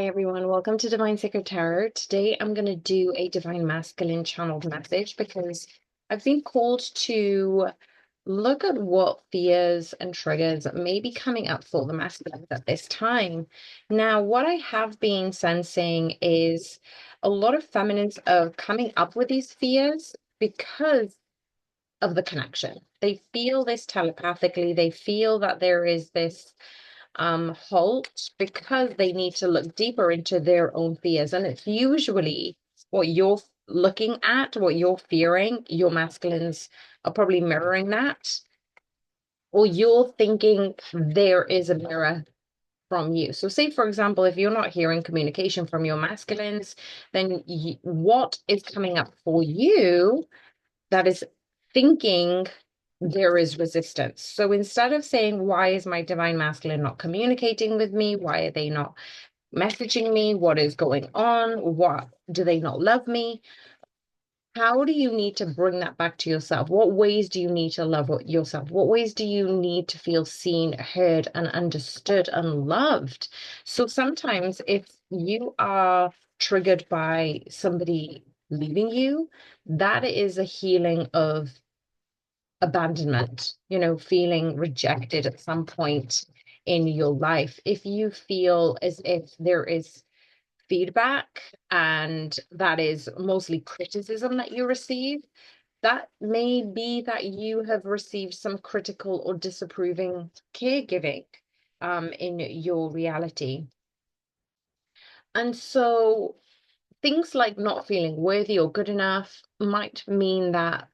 Hi everyone, welcome to Divine Sacred Tarot. Today I'm going to do a Divine Masculine channeled message because I've been called to look at what fears and triggers may be coming up for the masculines at this time. Now, what I have been sensing is a lot of feminines are coming up with these fears because of the connection. They feel this telepathically, they feel that there is this halt because they need to look deeper into their own fears. And it's usually what you're looking at, what you're fearing, your masculines are probably mirroring that, or you're thinking there is a mirror from you. So, say, for example, if you're not hearing communication from your masculines, then what is coming up for you that is thinking there is resistance. So instead of saying, why is my divine masculine not communicating with me? Why are they not messaging me? What is going on? What do they not love me? How do you need to bring that back to yourself? What ways do you need to love yourself? What ways do you need to feel seen, heard, and understood and loved? So sometimes if you are triggered by somebody leaving you, that is a healing of abandonment, feeling rejected at some point in your life. If you feel as if there is feedback and that is mostly criticism that you receive, that may be that you have received some critical or disapproving caregiving in your reality. And so things like not feeling worthy or good enough might mean that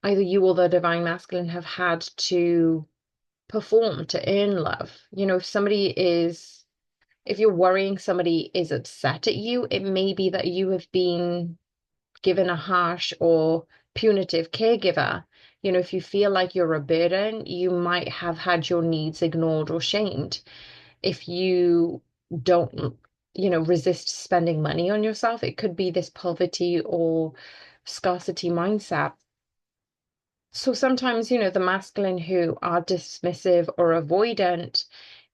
either you or the divine masculine have had to perform to earn love. If you're worrying somebody is upset at you, it may be that you have been given a harsh or punitive caregiver. If you feel like you're a burden, you might have had your needs ignored or shamed. If you don't, resist spending money on yourself, it could be this poverty or scarcity mindset. So sometimes, the masculine who are dismissive or avoidant,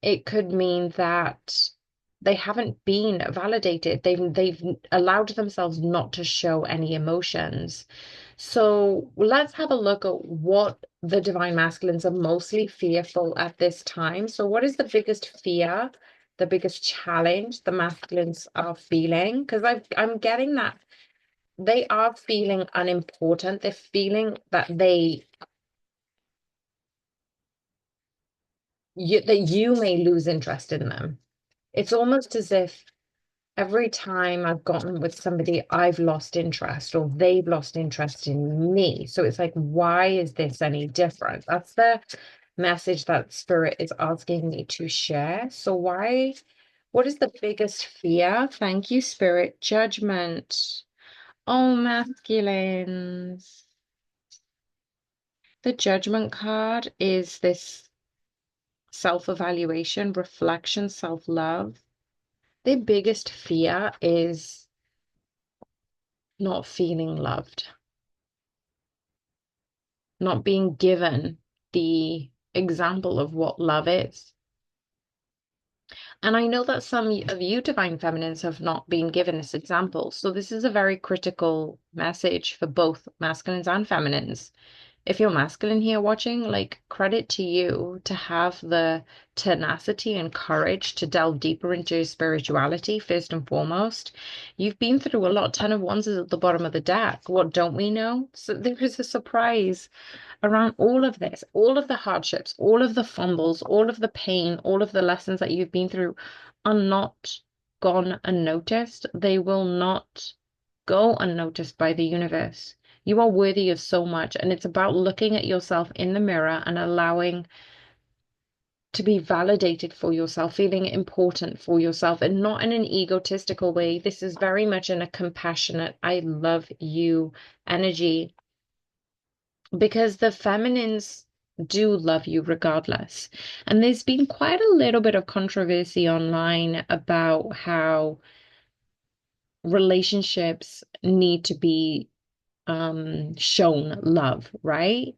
it could mean that they haven't been validated. They've allowed themselves not to show any emotions. So let's have a look at what the divine masculines are mostly fearful at this time. So what is the biggest fear, the biggest challenge the masculines are feeling? Because I'm getting that they are feeling unimportant. They're feeling that you may lose interest in them. It's almost as if every time I've gotten with somebody, I've lost interest or they've lost interest in me. So it's like, why is this any different? That's the message that Spirit is asking me to share. So what is the biggest fear? Thank you, Spirit. Judgment. Oh, masculines. The Judgment card is this self-evaluation, reflection, self-love. Their biggest fear is not feeling loved, not being given the example of what love is. And I know that some of you divine feminines have not been given this example. So this is a very critical message for both masculines and feminines. If you're masculine here watching, like credit to you to have the tenacity and courage to delve deeper into spirituality first and foremost. You've been through a lot. Ten of Wands is at the bottom of the deck. What don't we know? So there is a surprise around all of this, all of the hardships, all of the fumbles, all of the pain, all of the lessons that you've been through are not gone unnoticed. They will not go unnoticed by the universe. You are worthy of so much, and it's about looking at yourself in the mirror and allowing to be validated for yourself, feeling important for yourself, and not in an egotistical way. This is very much in a compassionate, I love you energy because the feminines do love you regardless. And there's been quite a little bit of controversy online about how relationships need to be shown love, right?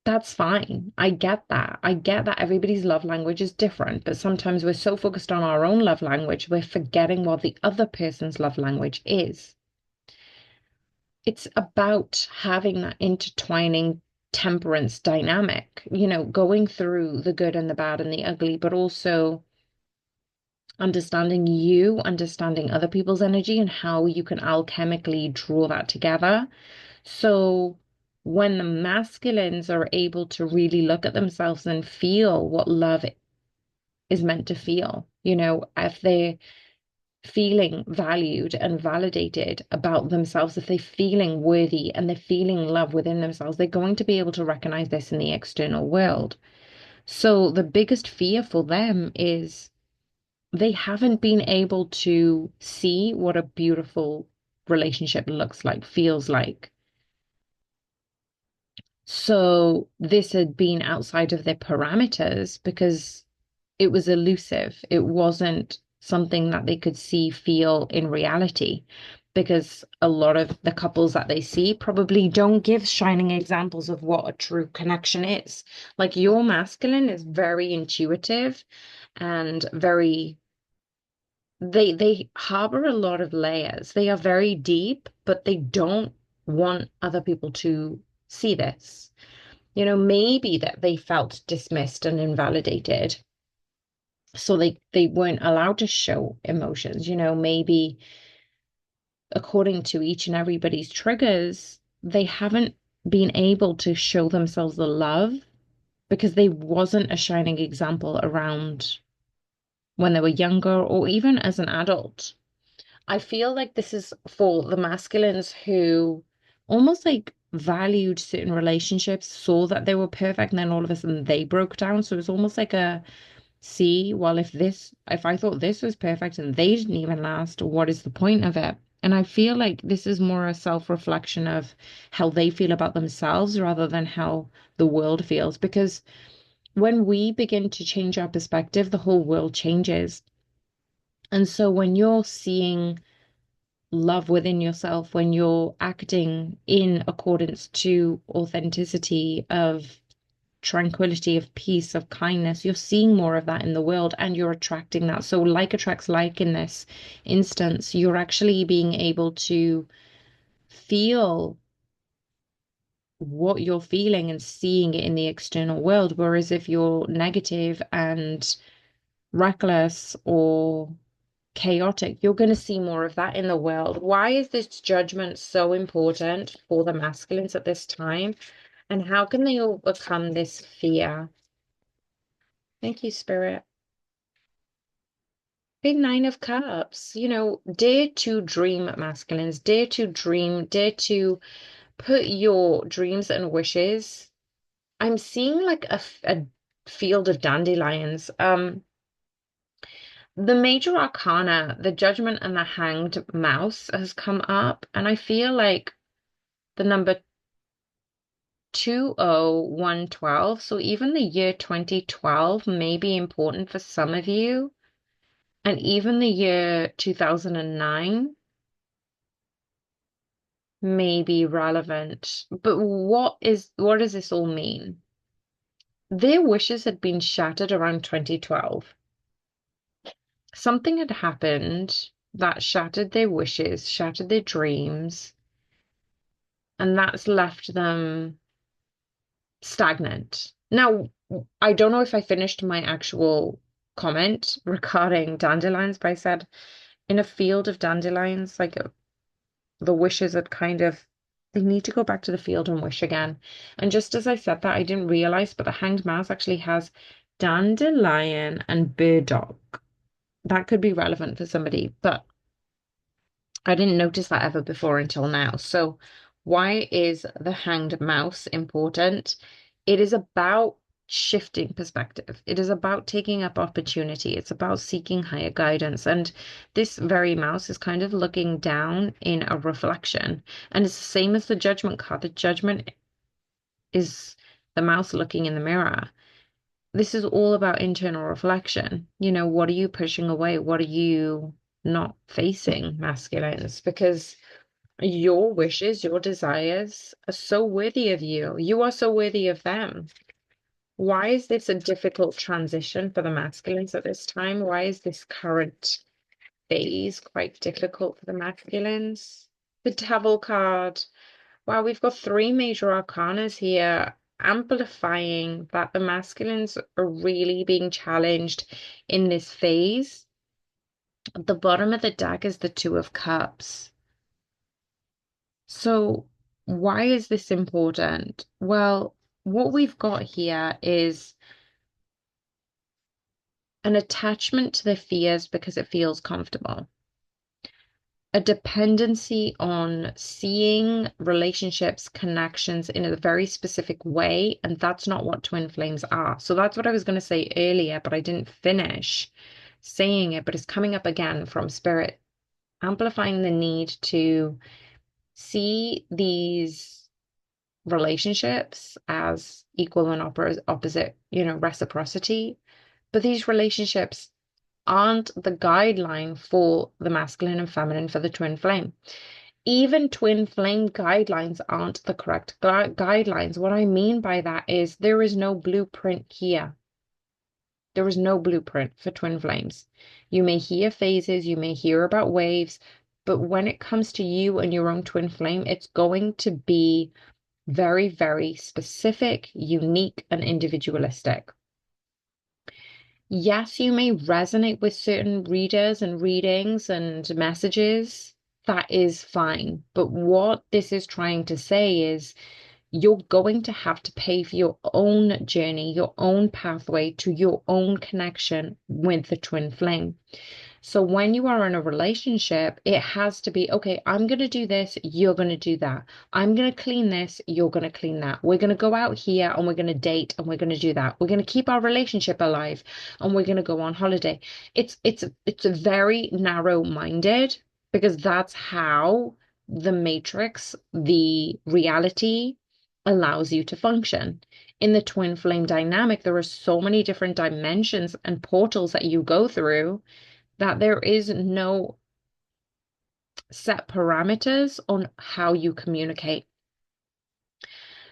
That's fine. I get that. I get that everybody's love language is different, but sometimes we're so focused on our own love language, we're forgetting what the other person's love language is. It's about having that intertwining temperance dynamic, going through the good and the bad and the ugly, but also understanding you, understanding other people's energy and how you can alchemically draw that together. So when the masculines are able to really look at themselves and feel what love is meant to feel, if they're feeling valued and validated about themselves, if they're feeling worthy and they're feeling love within themselves, they're going to be able to recognize this in the external world. So the biggest fear for them is they haven't been able to see what a beautiful relationship looks like, feels like. So this had been outside of their parameters because it was elusive. It wasn't something that they could see, feel in reality. Because a lot of the couples that they see probably don't give shining examples of what a true connection is. Like your masculine is very intuitive and very they harbor a lot of layers. They are very deep, but they don't want other people to see this. Maybe that they felt dismissed and invalidated, so they weren't allowed to show emotions. Maybe according to each and everybody's triggers, they haven't been able to show themselves the love because they wasn't a shining example around when they were younger or even as an adult. I feel like this is for the masculines who almost like valued certain relationships, saw that they were perfect, and then all of a sudden they broke down. So it's almost like a see, well, if I thought this was perfect and they didn't even last, what is the point of it? And I feel like this is more a self-reflection of how they feel about themselves rather than how the world feels. Because when we begin to change our perspective, the whole world changes. And so when you're seeing love within yourself, when you're acting in accordance to authenticity of tranquility, of peace, of kindness, you're seeing more of that in the world and you're attracting that. So, like attracts like in this instance, you're actually being able to feel what you're feeling and seeing it in the external world. Whereas if you're negative and reckless or chaotic, you're going to see more of that in the world. Why is this judgment so important for the masculines at this time? And how can they overcome this fear? Thank you, Spirit. Big Nine of Cups. Dare to dream, masculines. Dare to dream. Dare to put your dreams and wishes. I'm seeing like a field of dandelions. The major arcana, the Judgment and the Hanged Mouse has come up, and I feel like the number 20112, so even the year 2012 may be important for some of you, and even the year 2009 may be relevant. But what does this all mean? Their wishes had been shattered around 2012. Something had happened that shattered their wishes, shattered their dreams, and that's left them stagnant. Now, I don't know if I finished my actual comment regarding dandelions, but I said in a field of dandelions, like the wishes had kind of, they need to go back to the field and wish again. And just as I said that, I didn't realize, but the hanged mouse actually has dandelion and burdock. That could be relevant for somebody, but I didn't notice that ever before until now. So, why is the hanged mouse important? It is about shifting perspective. It is about taking up opportunity. It's about seeking higher guidance. And this very mouse is kind of looking down in a reflection. And it's the same as the judgment card. The judgment is the mouse looking in the mirror. This is all about internal reflection. What are you pushing away? What are you not facing, masculines? Because Your wishes, your desires are so worthy of you. You are so worthy of them. Why is this a difficult transition for the masculines at this time? Why is this current phase quite difficult for the masculines? The Devil card. Wow, we've got three major arcanas here, amplifying that the masculines are really being challenged in this phase. At the bottom of the deck is the Two of Cups. So, why is this important? Well, what we've got here is an attachment to the fears because it feels comfortable, a dependency on seeing relationships, connections in a very specific way, and that's not what twin flames are. So that's what I was going to say earlier, but I didn't finish saying it, but it's coming up again from spirit, amplifying the need to see these relationships as equal and opposite, reciprocity. But these relationships aren't the guideline for the masculine and feminine for the twin flame. Even twin flame guidelines aren't the correct guidelines. What I mean by that is there is no blueprint here. There is no blueprint for twin flames. You may hear phases, you may hear about waves, but when it comes to you and your own twin flame, it's going to be very, very specific, unique, and individualistic. Yes, you may resonate with certain readers and readings and messages. That is fine. But what this is trying to say is you're going to have to pay for your own journey, your own pathway to your own connection with the twin flame. So when you are in a relationship, it has to be, okay, I'm going to do this, you're going to do that. I'm going to clean this, you're going to clean that. We're going to go out here and we're going to date and we're going to do that. We're going to keep our relationship alive and we're going to go on holiday. It's very narrow-minded because that's how the matrix, the reality allows you to function. In the twin flame dynamic, there are so many different dimensions and portals that you go through that there is no set parameters on how you communicate.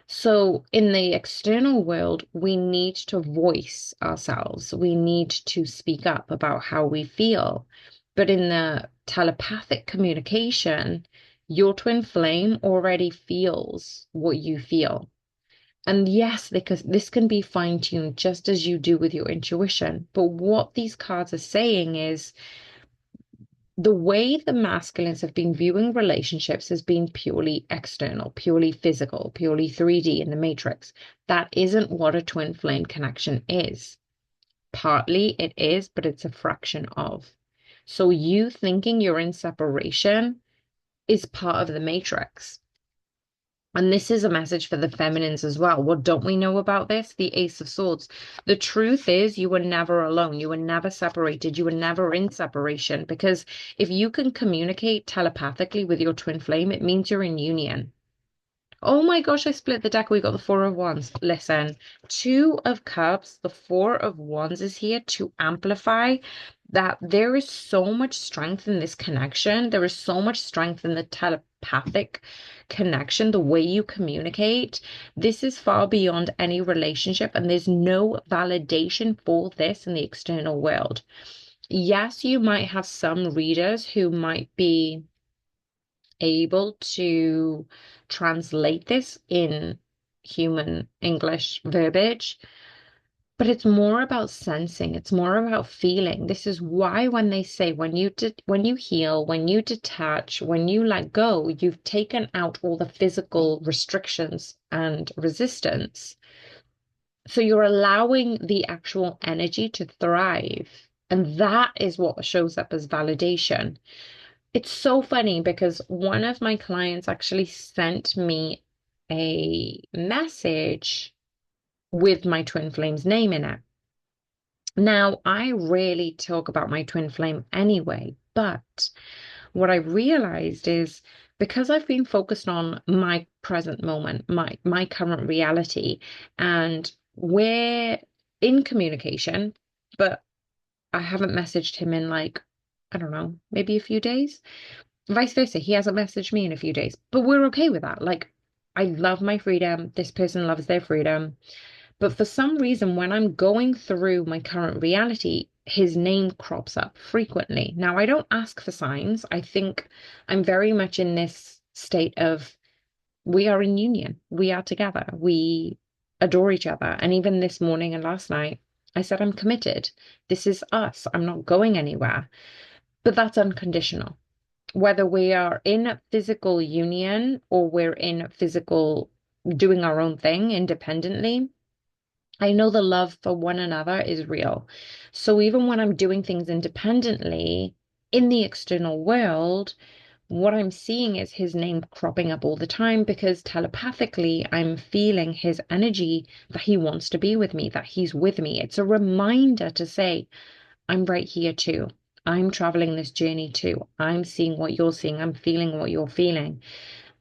So in the external world, we need to voice ourselves. We need to speak up about how we feel. But in the telepathic communication, your twin flame already feels what you feel. And yes, because this can be fine-tuned just as you do with your intuition. But what these cards are saying is the way the masculines have been viewing relationships has been purely external, purely physical, purely 3D in the matrix. That isn't what a twin flame connection is. Partly it is, but it's a fraction of. So you thinking you're in separation is part of the matrix. And this is a message for the feminines as well. What don't we know about this? The Ace of Swords. The truth is, you were never alone. You were never separated. You were never in separation. Because if you can communicate telepathically with your twin flame, it means you're in union. Oh my gosh, I split the deck. We got the Four of Wands. Listen, Two of Cups, the Four of Wands is here to amplify that there is so much strength in this connection. There is so much strength in the telepathic connection, the way you communicate. This is far beyond any relationship, and there's no validation for this in the external world. Yes, you might have some readers who might be able to translate this in human English verbiage, but it's more about sensing, it's more about feeling. This is why when they say when you heal, when you detach, when you let go, you've taken out all the physical restrictions and resistance. So you're allowing the actual energy to thrive. And that is what shows up as validation. It's so funny because one of my clients actually sent me a message with my twin flame's name in it. Now, I rarely talk about my twin flame anyway, but what I realized is because I've been focused on my present moment, my current reality, and we're in communication, but I haven't messaged him in like, I don't know, maybe a few days. Vice versa. He hasn't messaged me in a few days, but we're okay with that. Like, I love my freedom. This person loves their freedom. But for some reason, when I'm going through my current reality, his name crops up frequently. Now, I don't ask for signs. I think I'm very much in this state of we are in union. We are together. We adore each other. And even this morning and last night, I said, I'm committed. This is us. I'm not going anywhere. But that's unconditional. Whether we are in physical union or we're in physical doing our own thing independently, I know the love for one another is real. So even when I'm doing things independently in the external world, what I'm seeing is his name cropping up all the time because telepathically I'm feeling his energy that he wants to be with me, that he's with me. It's a reminder to say, I'm right here too. I'm traveling this journey too. I'm seeing what you're seeing. I'm feeling what you're feeling.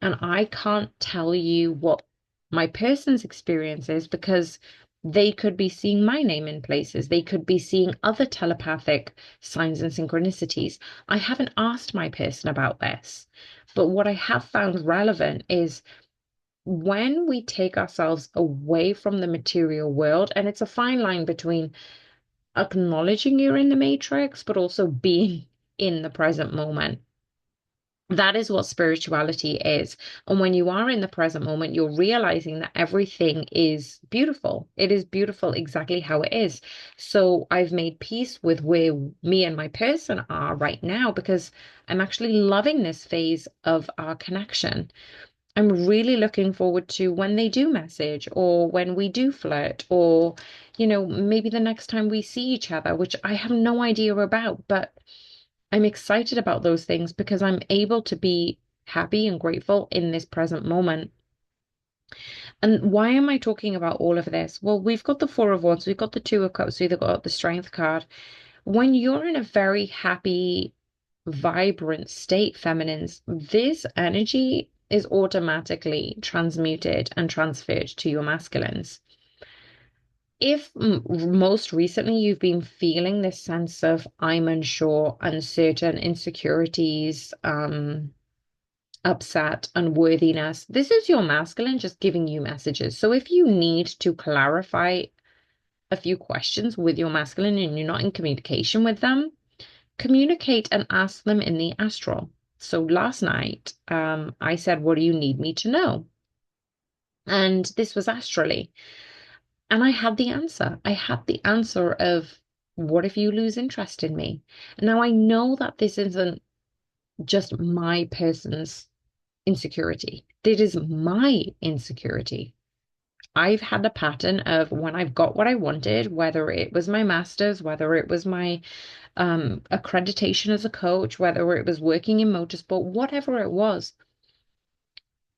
And I can't tell you what my person's experience is because they could be seeing my name in places. They could be seeing other telepathic signs and synchronicities. I haven't asked my person about this. But what I have found relevant is when we take ourselves away from the material world, and it's a fine line between acknowledging you're in the matrix, but also being in the present moment. That is what spirituality is. And when you are in the present moment, you're realizing that everything is beautiful. It is beautiful exactly how it is. So I've made peace with where me and my person are right now because I'm actually loving this phase of our connection. I'm really looking forward to when they do message or when we do flirt or, maybe the next time we see each other, which I have no idea about, but I'm excited about those things because I'm able to be happy and grateful in this present moment. And why am I talking about all of this? Well, we've got the Four of Wands, we've got the Two of Cups, we've got the Strength card. When you're in a very happy, vibrant state, feminines, this energy is automatically transmuted and transferred to your masculines. If most recently you've been feeling this sense of I'm unsure, uncertain, insecurities, upset, unworthiness, this is your masculine just giving you messages. So if you need to clarify a few questions with your masculine and you're not in communication with them, communicate and ask them in the astral. So last night, I said, what do you need me to know? And this was astrally. And I had the answer. I had the answer of, what if you lose interest in me? Now I know that this isn't just my person's insecurity. It is my insecurity. I've had a pattern of when I've got what I wanted, whether it was my master's, whether it was my accreditation as a coach, whether it was working in motorsport, whatever it was,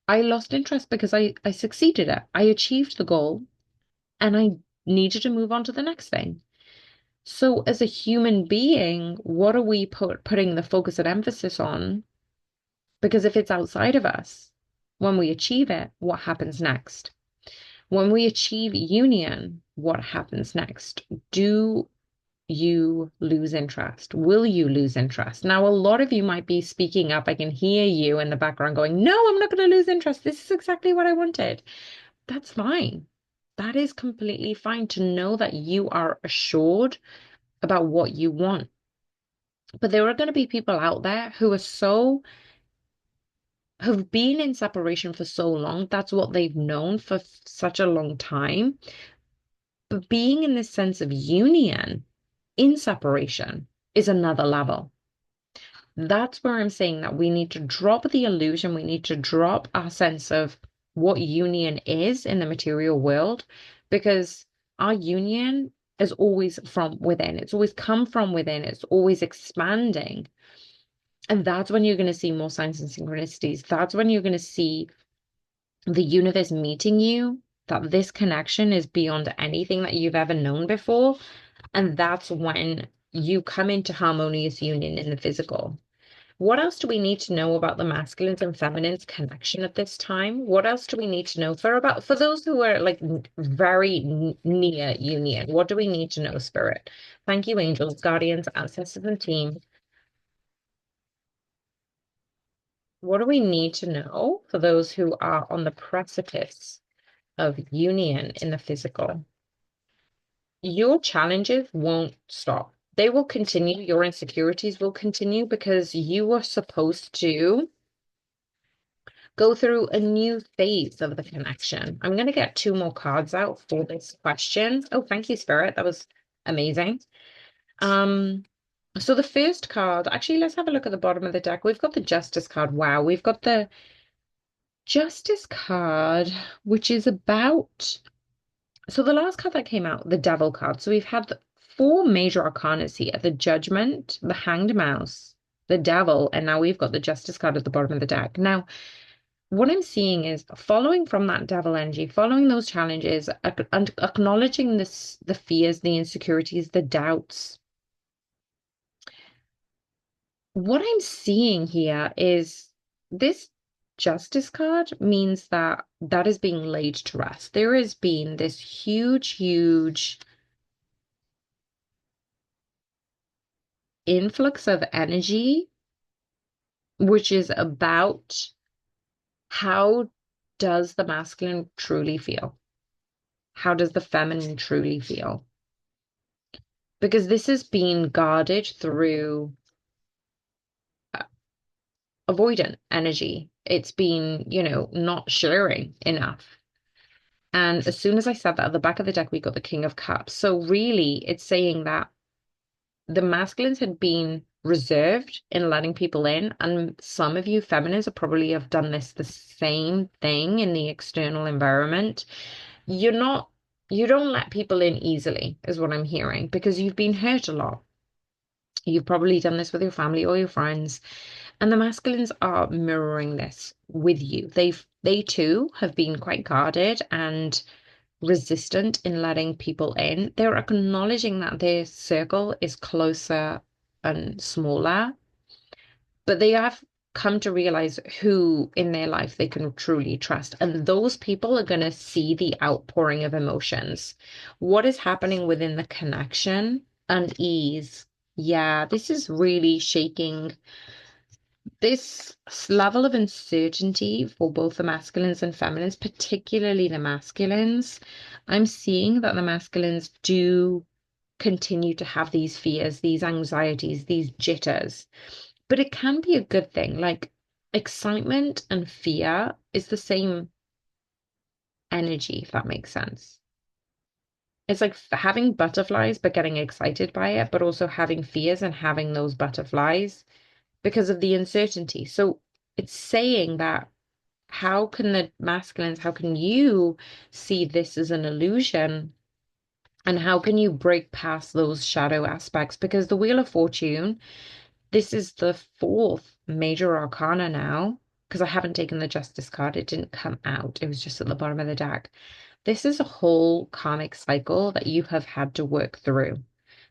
I lost interest because I succeeded it. I achieved the goal and I needed to move on to the next thing. So as a human being, what are we putting the focus and emphasis on? Because if it's outside of us, when we achieve it, what happens next? When we achieve union, what happens next? Do you lose interest? Will you lose interest? Now, a lot of you might be speaking up. I can hear you in the background going, no, I'm not going to lose interest. This is exactly what I wanted. That's fine. That is completely fine to know that you are assured about what you want. But there are going to be people out there who are have been in separation for so long. That's what they've known for such a long time. But being in this sense of union in separation is another level. That's where I'm saying that we need to drop the illusion. We need to drop our sense of what union is in the material world because our union is always from within. It's always come from within. It's always expanding. And that's when you're going to see more signs and synchronicities. That's when you're going to see the universe meeting you, that this connection is beyond anything that you've ever known before. And that's when you come into harmonious union in the physical. What else do we need to know about the masculines and feminines connection at this time? What else do we need to know for those who are like very near union? What do we need to know, Spirit? Thank you, angels, guardians, ancestors, and team. What do we need to know for those who are on the precipice of union in the physical? Your challenges won't stop. They will continue. Your insecurities will continue because you are supposed to go through a new phase of the connection. I'm going to get two more cards out for this question. Oh, thank you, Spirit. That was amazing. Um, so the first card, actually, let's have a look at the bottom of the deck. We've got the Justice card. Wow, we've got the Justice card, which is about, so the last card that came out, the Devil card. So we've had four major arcanas here, the Judgment, the Hanged Mouse, the Devil, and now we've got the Justice card at the bottom of the deck. Now, what I'm seeing is following from that devil energy, following those challenges, and acknowledging the fears, the insecurities, the doubts. What I'm seeing here is this Justice card means that that is being laid to rest. There has been this huge, huge influx of energy, which is about how does the masculine truly feel? How does the feminine truly feel? Because this has been guarded through avoidant energy. It's been, not sharing enough. And as soon as I said that, at the back of the deck, we got the King of Cups. So really, it's saying that the masculines had been reserved in letting people in, and some of you feminines are probably have done the same thing in the external environment. You're not, you don't let people in easily, is what I'm hearing, because you've been hurt a lot. You've probably done this with your family or your friends. And the masculines are mirroring this with you. They too have been quite guarded and resistant in letting people in. They're acknowledging that their circle is closer and smaller, but they have come to realize who in their life they can truly trust. And those people are going to see the outpouring of emotions. What is happening within the connection? Unease. Yeah, this is really shaking this level of uncertainty for both the masculines and feminines, particularly the masculines. I'm seeing that the masculines do continue to have these fears, these anxieties, these jitters, but it can be a good thing. Like excitement and fear is the same energy, if that makes sense. It's like having butterflies, but getting excited by it, but also having fears and having those butterflies because of the uncertainty. So it's saying that how can the masculines, how can you see this as an illusion? And how can you break past those shadow aspects? Because the Wheel of Fortune, this is the fourth major arcana now, because I haven't taken the Justice card. It didn't come out. It was just at the bottom of the deck. This is a whole karmic cycle that you have had to work through.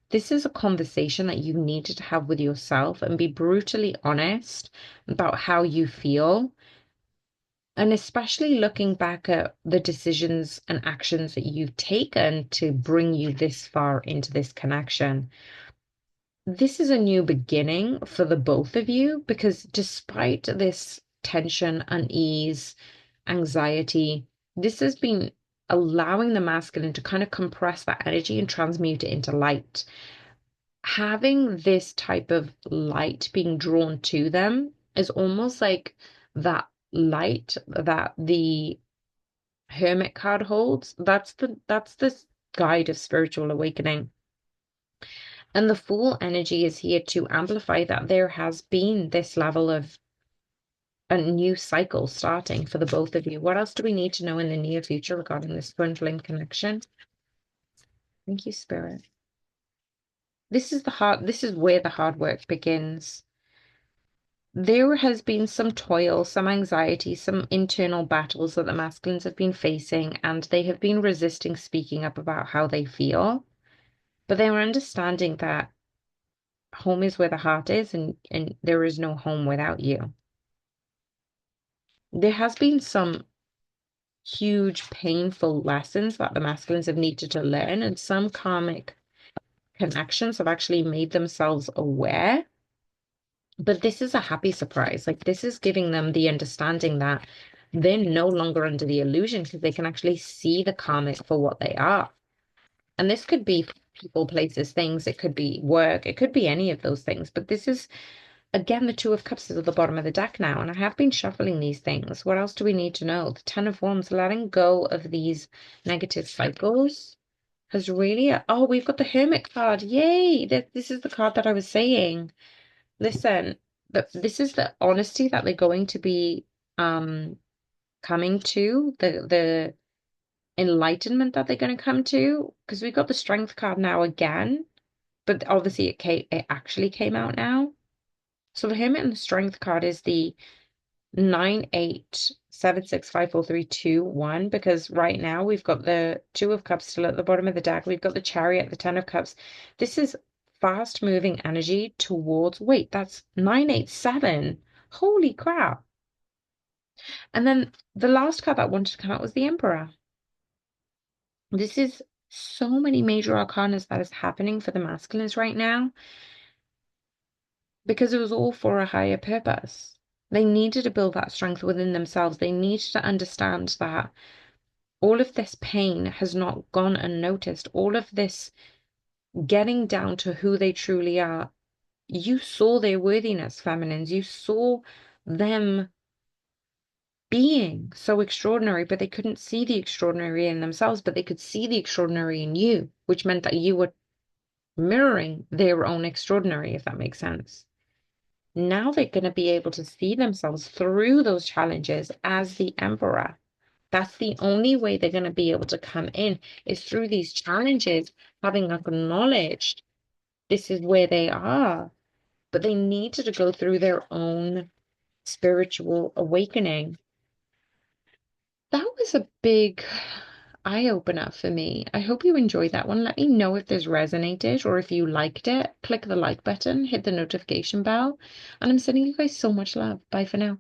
This is a conversation that you needed to have with yourself and be brutally honest about how you feel. And especially looking back at the decisions and actions that you've taken to bring you this far into this connection. This is a new beginning for the both of you because despite this tension, unease, anxiety, this has been allowing the masculine to kind of compress that energy and transmute it into light. Having this type of light being drawn to them is almost like that light that the Hermit card holds. That's the guide of spiritual awakening. And the Fool energy is here to amplify that there has been this level of a new cycle starting for the both of you. What else do we need to know in the near future regarding this twin flame connection? Thank you, Spirit. This is where the hard work begins. There has been some toil, some anxiety, some internal battles that the masculines have been facing, and they have been resisting speaking up about how they feel. But they are understanding that home is where the heart is, and there is no home without you. There has been some huge, painful lessons that the masculines have needed to learn, and some karmic connections have actually made themselves aware But this is a happy surprise. Like this is giving them the understanding that they're no longer under the illusion because they can actually see the karmic for what they are. And this could be people, places, things. It could be work. It could be any of those things. But this is, again, the Two of Cups is at the bottom of the deck now. And I have been shuffling these things. What else do we need to know? The Ten of Wands, letting go of these negative cycles has really, oh, we've got the Hermit card. Yay. This is the card that I was saying. Listen, this is the honesty that they're going to be um coming to, the enlightenment that they're going to come to, because we've got the Strength card now again, but obviously it actually came out now. So the Hermit and the Strength card is the 9, 8, 7, 6, 5, 4, 3, 2, 1, because right now we've got the Two of Cups still at the bottom of the deck. We've got the Chariot, the Ten of Cups. This is fast moving energy towards, wait, that's 9, 8, 7. Holy crap. And then the last card that wanted to come out was the Emperor. This is so many major arcanas that is happening for the masculines right now because it was all for a higher purpose. They needed to build that strength within themselves. They needed to understand that all of this pain has not gone unnoticed. All of this getting down to who they truly are. You saw their worthiness, feminines. You saw them being so extraordinary, but they couldn't see the extraordinary in themselves, but they could see the extraordinary in you, which meant that you were mirroring their own extraordinary, if that makes sense. Now they're going to be able to see themselves through those challenges as the emperor. That's the only way they're going to be able to come in is through these challenges, having acknowledged this is where they are. But they needed to go through their own spiritual awakening. That was a big eye opener for me. I hope you enjoyed that one. Let me know if this resonated or if you liked it. Click the like button, hit the notification bell, and I'm sending you guys so much love. Bye for now.